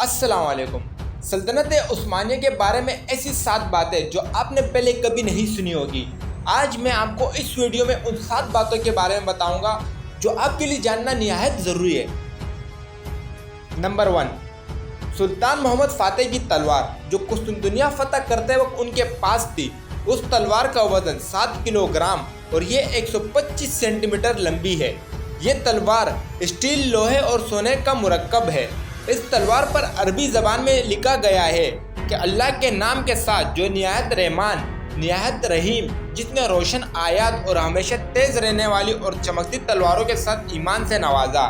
अस्सलाम वालेकुम। सल्तनत उस्मानिया के बारे में ऐसी 7 बातें जो आपने पहले कभी नहीं सुनी होगी। आज मैं आपको इस वीडियो में उन 7 बातों के बारे में बताऊंगा जो आपके लिए जानना निहायत ज़रूरी है। नंबर 1, सुल्तान मोहम्मद फ़ातेह की तलवार जो कुस्तुनतुनिया फतह करते वक्त उनके पास थी। उस तलवार का वज़न 7 किलोग्राम और ये 125 सेंटीमीटर लंबी है। ये तलवार स्टील, लोहे और सोने का मुरक्कब है। इस तलवार पर अरबी ज़बान में लिखा गया है कि अल्लाह के नाम के साथ जो निहायत रहमान, निहायत रहीम, जिसने रोशन आयात और हमेशा तेज़ रहने वाली और चमकती तलवारों के साथ ईमान से नवाजा।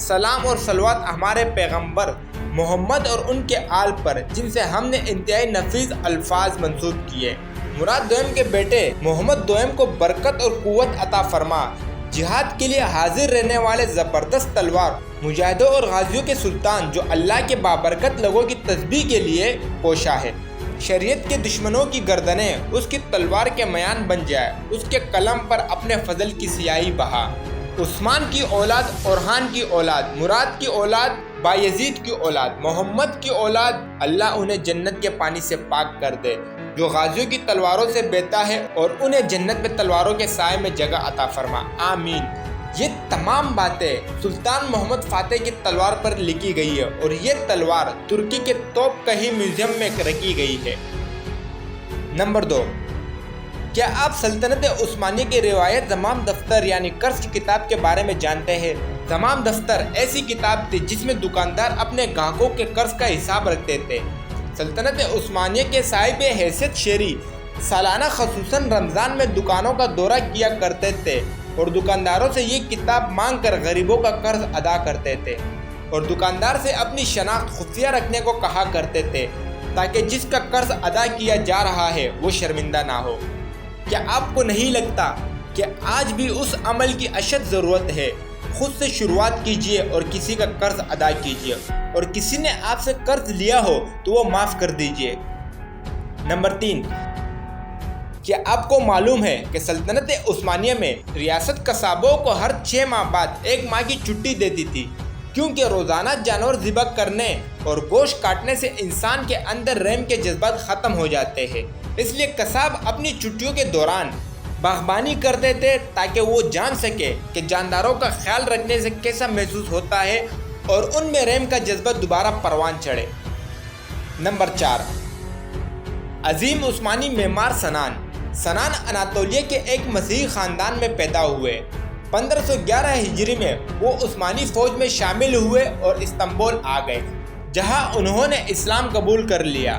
सलाम और सलवात हमारे पैगंबर मोहम्मद और उनके आल पर, जिनसे हमने इंतहाई नफीस अल्फाज मंसूब किए। मुराद दोयम के बेटे मोहम्मद दोयम को बरकत और कुव्वत अता फरमा। जिहाद के लिए हाजिर रहने वाले ज़बरदस्त तलवार मुजाहिदों और गाजियों के सुल्तान जो अल्लाह के बाबरकत लोगों की तस्बीह के लिए पोशा है। शरीयत के दुश्मनों की गर्दनें उसकी तलवार के मयान बन जाए। उसके कलम पर अपने फजल की सियाही बहा। उस्मान की औलाद, ओरहान की औलाद, मुराद की औलाद, बायजीद की औलाद, मोहम्मद की औलाद, अल्लाह उन्हें जन्नत के पानी से पाक कर दे जो गाजियों की तलवारों से बेहता है, और उन्हें जन्नत में तलवारों के साए में जगह अता फरमा, आमीन। ये तमाम बातें सुल्तान मोहम्मद फ़ातेह की तलवार पर लिखी गई है और ये तलवार तुर्की के तोपकही म्यूजियम में रखी गई है। नंबर 2, क्या आप सल्तनत उस्मानिया की रिवायत ज़माम दफ्तर यानी कर्ज की किताब के बारे में जानते हैं? ज़माम दफ्तर ऐसी किताब थी जिसमें दुकानदार अपने ग्राहकों के कर्ज का हिसाब रखते थे। सल्तनत उस्मानिया के साहिब हैसियत शेरी सालाना खसूसन रमज़ान में दुकानों का दौरा किया करते थे और दुकानदारों से ये किताब मांग कर गरीबों का कर्ज अदा करते थे, और दुकानदार से अपनी शनाख्त खुफिया रखने को कहा करते थे ताकि जिसका कर्ज अदा किया जा रहा है वो शर्मिंदा ना हो। क्या आपको नहीं लगता कि आज भी उस अमल की अशद ज़रूरत है? खुद से शुरुआत कीजिए और किसी का कर्ज अदा कीजिए, और किसी ने आपसे कर्ज लिया हो तो वो माफ़ कर दीजिए। नंबर 3, क्या आपको मालूम है कि सल्तनत उस्मानिया में रियासत कसाबों को हर 6 माह बाद 1 माह की छुट्टी देती थी, क्योंकि रोज़ाना जानवर ज़िबह करने और गोश्त काटने से इंसान के अंदर रहम के जज्बात ख़त्म हो जाते हैं। इसलिए कसाब अपनी छुट्टियों के दौरान बागबानी करते थे ताकि वो जान सके कि जानदारों का ख्याल रखने से कैसा महसूस होता है और उनमें रहम का जज्बा दोबारा परवान चढ़े। नंबर 4, अजीम उस्मानी मेमार सनान अनातोलिया के एक मसीही ख़ानदान में पैदा हुए। 1511 हिजरी में वो उस्मानी फ़ौज में शामिल हुए और इस्तांबुल आ गए, जहां उन्होंने इस्लाम कबूल कर लिया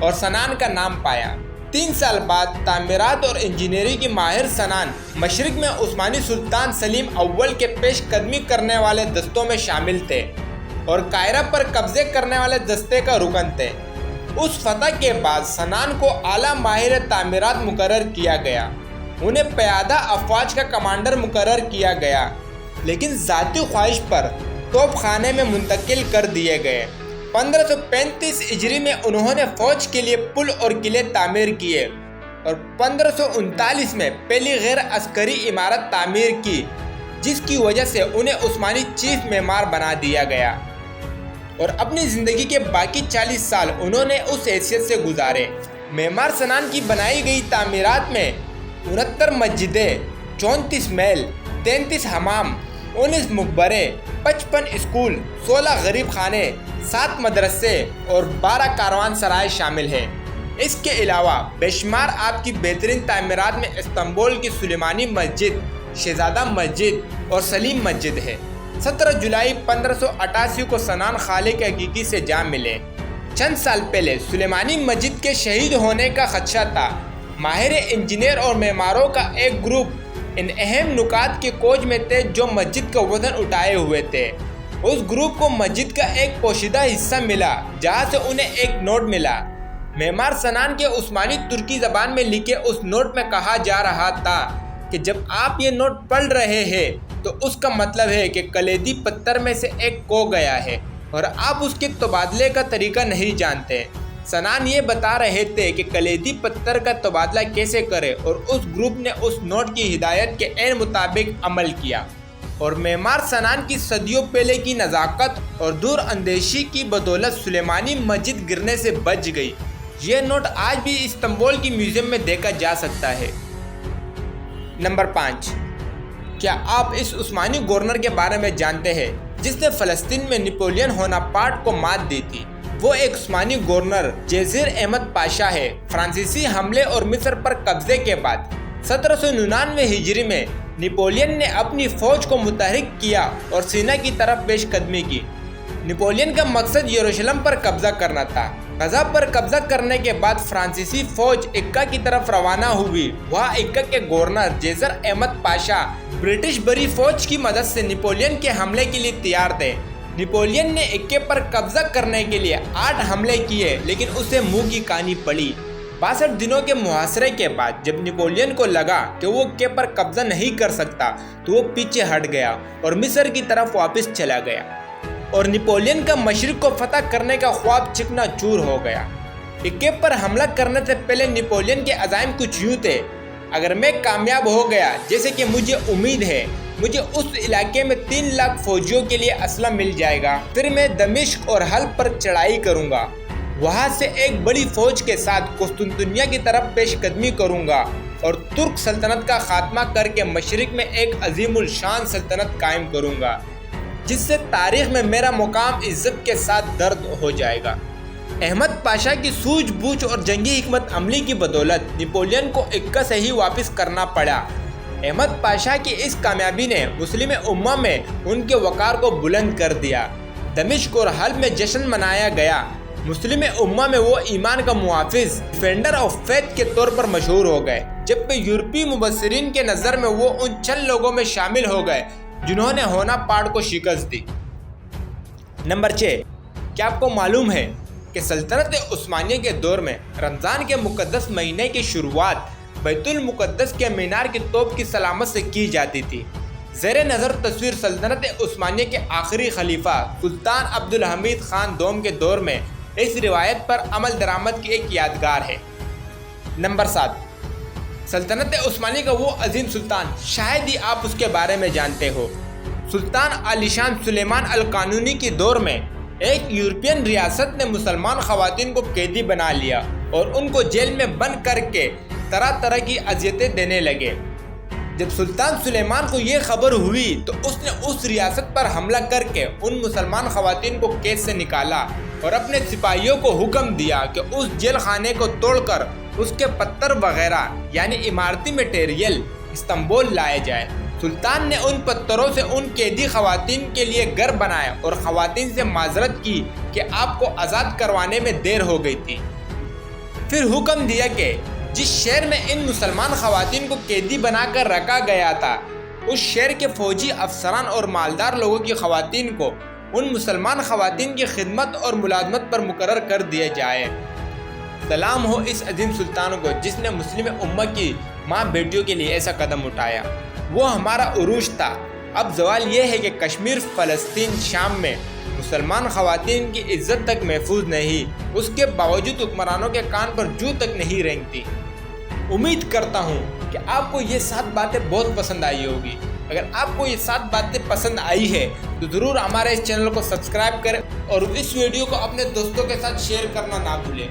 और सनान का नाम पाया। 3 साल बाद तामीरात और इंजीनियरिंग की माहिर सनान मशरिक में उस्मानी सुल्तान सलीम अव्वल के पेश कदमी करने वाले दस्तों में शामिल थे और कायरा पर कब्जे करने वाले दस्ते का रुकन थे। उस फतह के बाद सनान को आला माहिर तामीरात मुकर्रर किया गया। उन्हें क़यादा अफ़वाज का कमांडर मुकर्रर किया गया, लेकिन ज़ाती ख्वाहिश पर तोप खाने में मुंतकिल कर दिए गए। 1535 हिजरी में उन्होंने फ़ौज के लिए पुल और किले तामीर किए और 1539 में पहली गैर अस्करी इमारत तामीर की, जिसकी वजह से उन्हें उस्मानी चीफ मेमार बना दिया गया, और अपनी ज़िंदगी के बाकी 40 साल उन्होंने उस हैसियत से गुजारे। मेमार सनान की बनाई गई तामीरात में 69 मस्जिदें, 34 महल, 33 हमाम, 19 मकबरे, 55 स्कूल, 16 गरीब खाने, 7 मदरसे और 12 कारवान सराय शामिल हैं। इसके अलावा बेशुमार आपकी बेहतरीन तामीरात में इस्तांबुल की सुलेमानी मस्जिद, शहजादा मस्जिद और सलीम मस्जिद है। 17 जुलाई 1588 को सनान खालिक हकीकी से जा मिले। चंद साल पहले सुलेमानी मस्जिद के शहीद होने का खदशा था। माहिर इंजीनियर और मेमारों का एक ग्रुप इन अहम नुकात के खोज में थे जो मस्जिद का वजन उठाए हुए थे। उस ग्रुप को मस्जिद का एक पोशीदा हिस्सा मिला जहां से उन्हें एक नोट मिला। मेमार सनान के उस्मानी तुर्की ज़बान में लिखे उस नोट में कहा जा रहा था कि जब आप ये नोट पढ़ रहे हैं तो उसका मतलब है कि कलेदी पत्थर में से एक खो गया है और आप उसके तबादले का तरीका नहीं जानते। सनान ये बता रहे थे कि कलेदी पत्थर का तबादला कैसे करें, और उस ग्रुप ने उस नोट की हिदायत के ऐन मुताबिक अमल किया। اور معمار سنان کی صدیوں پہلے کی نزاکت اور دور اندیشی کی بدولت سلیمانی مسجد گرنے سے بچ گئی۔ یہ نوٹ آج بھی استنبول کی میوزیم میں دیکھا جا سکتا ہے۔ نمبر 5، کیا آپ اس عثمانی گورنر کے بارے میں جانتے ہیں جس نے فلسطین میں نپولین بوناپارٹ کو مات دی تھی؟ وہ ایک عثمانی گورنر جیزیر احمد پاشا ہے۔ فرانسیسی حملے اور مصر پر قبضے کے بعد 1799 ہجری میں نپولین نے اپنی فوج کو متحرک کیا اور سینا کی طرف پیش قدمی کی۔ نپولین کا مقصد یروشلم پر قبضہ کرنا تھا۔ غزہ پر قبضہ کرنے کے بعد فرانسیسی فوج عکا کی طرف روانہ ہوئی۔ وہاں عکا کے گورنر جیزیر احمد پاشا برٹش بری فوج کی مدد سے نپولین کے حملے کے لیے تیار تھے۔ نپولین نے عکے پر قبضہ کرنے کے لیے 8 حملے کیے، لیکن اسے منہ کی کہانی پڑی۔ 62 دنوں کے محاصرے کے بعد جب نپولین کو لگا کہ وہ عکے پر قبضہ نہیں کر سکتا تو وہ پیچھے ہٹ گیا اور مصر کی طرف واپس چلا گیا، اور نپولین کا مشرق کو فتح کرنے کا خواب چکنا چور ہو گیا۔ عکے پر حملہ کرنے سے پہلے نپولین کے عزائم کچھ یوں تھے: اگر میں کامیاب ہو گیا، جیسے کہ مجھے امید ہے، مجھے اس علاقے میں 3 لاکھ فوجیوں کے لیے اسلحہ مل جائے گا۔ پھر میں دمشق اور حلب پر چڑھائی کروں گا، وہاں سے ایک بڑی فوج کے ساتھ قسطنطنیہ کی طرف پیش قدمی کروں گا اور ترک سلطنت کا خاتمہ کر کے مشرق میں ایک عظیم الشان سلطنت قائم کروں گا، جس سے تاریخ میں میرا مقام عزت کے ساتھ درج ہو جائے گا۔ احمد پاشا کی سوجھ بوجھ اور جنگی حکمت عملی کی بدولت نپولین کو عکا سے ہی واپس کرنا پڑا۔ احمد پاشا کی اس کامیابی نے مسلم امہ میں ان کے وقار کو بلند کر دیا۔ دمشق اور حلب میں جشن منایا گیا۔ مسلم امہ میں وہ ایمان کا محافظ، ڈیفینڈر آف فیتھ کے طور پر مشہور ہو گئے، جبکہ یورپی مبصرین کے نظر میں وہ ان چند لوگوں میں شامل ہو گئے جنہوں نے بوناپارٹ کو شکست دی۔ نمبر 6، کیا آپ کو معلوم ہے کہ سلطنت عثمانیہ کے دور میں رمضان کے مقدس مہینے کی شروعات بیت المقدس کے مینار کی توپ کی سلامت سے کی جاتی تھی؟ زیر نظر تصویر سلطنت عثمانیہ کے آخری خلیفہ سلطان عبدالحمید خان دوم کے دور میں اس روایت پر عمل درآمد کی ایک یادگار ہے۔ نمبر 7، سلطنت عثمانیہ کا وہ عظیم سلطان، شاید ہی آپ اس کے بارے میں جانتے ہو۔ سلطان عالی شان سلیمان القانونی کے دور میں ایک یورپین ریاست نے مسلمان خواتین کو قیدی بنا لیا اور ان کو جیل میں بند کر کے طرح طرح کی اذیتیں دینے لگے۔ جب سلطان سلیمان کو یہ خبر ہوئی تو اس نے اس ریاست پر حملہ کر کے ان مسلمان خواتین کو قید سے نکالا اور اپنے سپاہیوں کو حکم دیا کہ اس جیل خانے کو توڑ کر اس کے پتھر وغیرہ یعنی عمارتی مٹیریل استنبول لائے جائے۔ سلطان نے ان پتھروں سے ان قیدی خواتین کے لیے گھر بنائے اور خواتین سے معذرت کی کہ آپ کو آزاد کروانے میں دیر ہو گئی تھی۔ پھر حکم دیا کہ جس شہر میں ان مسلمان خواتین کو قیدی بنا کر رکھا گیا تھا، اس شہر کے فوجی افسران اور مالدار لوگوں کی خواتین کو ان مسلمان خواتین کی خدمت اور ملازمت پر مقرر کر دیا جائے۔ سلام ہو اس عظیم سلطان کو جس نے مسلم امہ کی ماں بیٹیوں کے لیے ایسا قدم اٹھایا۔ وہ ہمارا عروج تھا۔ اب سوال یہ ہے کہ کشمیر، فلسطین، شام میں مسلمان خواتین کی عزت تک محفوظ نہیں، اس کے باوجود حکمرانوں کے کان پر جو تک نہیں رینگتی۔ امید کرتا ہوں کہ آپ کو یہ 7 باتیں بہت پسند آئی ہوگی۔ اگر آپ کو یہ 7 باتیں پسند آئی ہے تو ضرور ہمارے اس چینل کو سبسکرائب کریں اور اس ویڈیو کو اپنے دوستوں کے ساتھ شیئر کرنا نہ بھولیں۔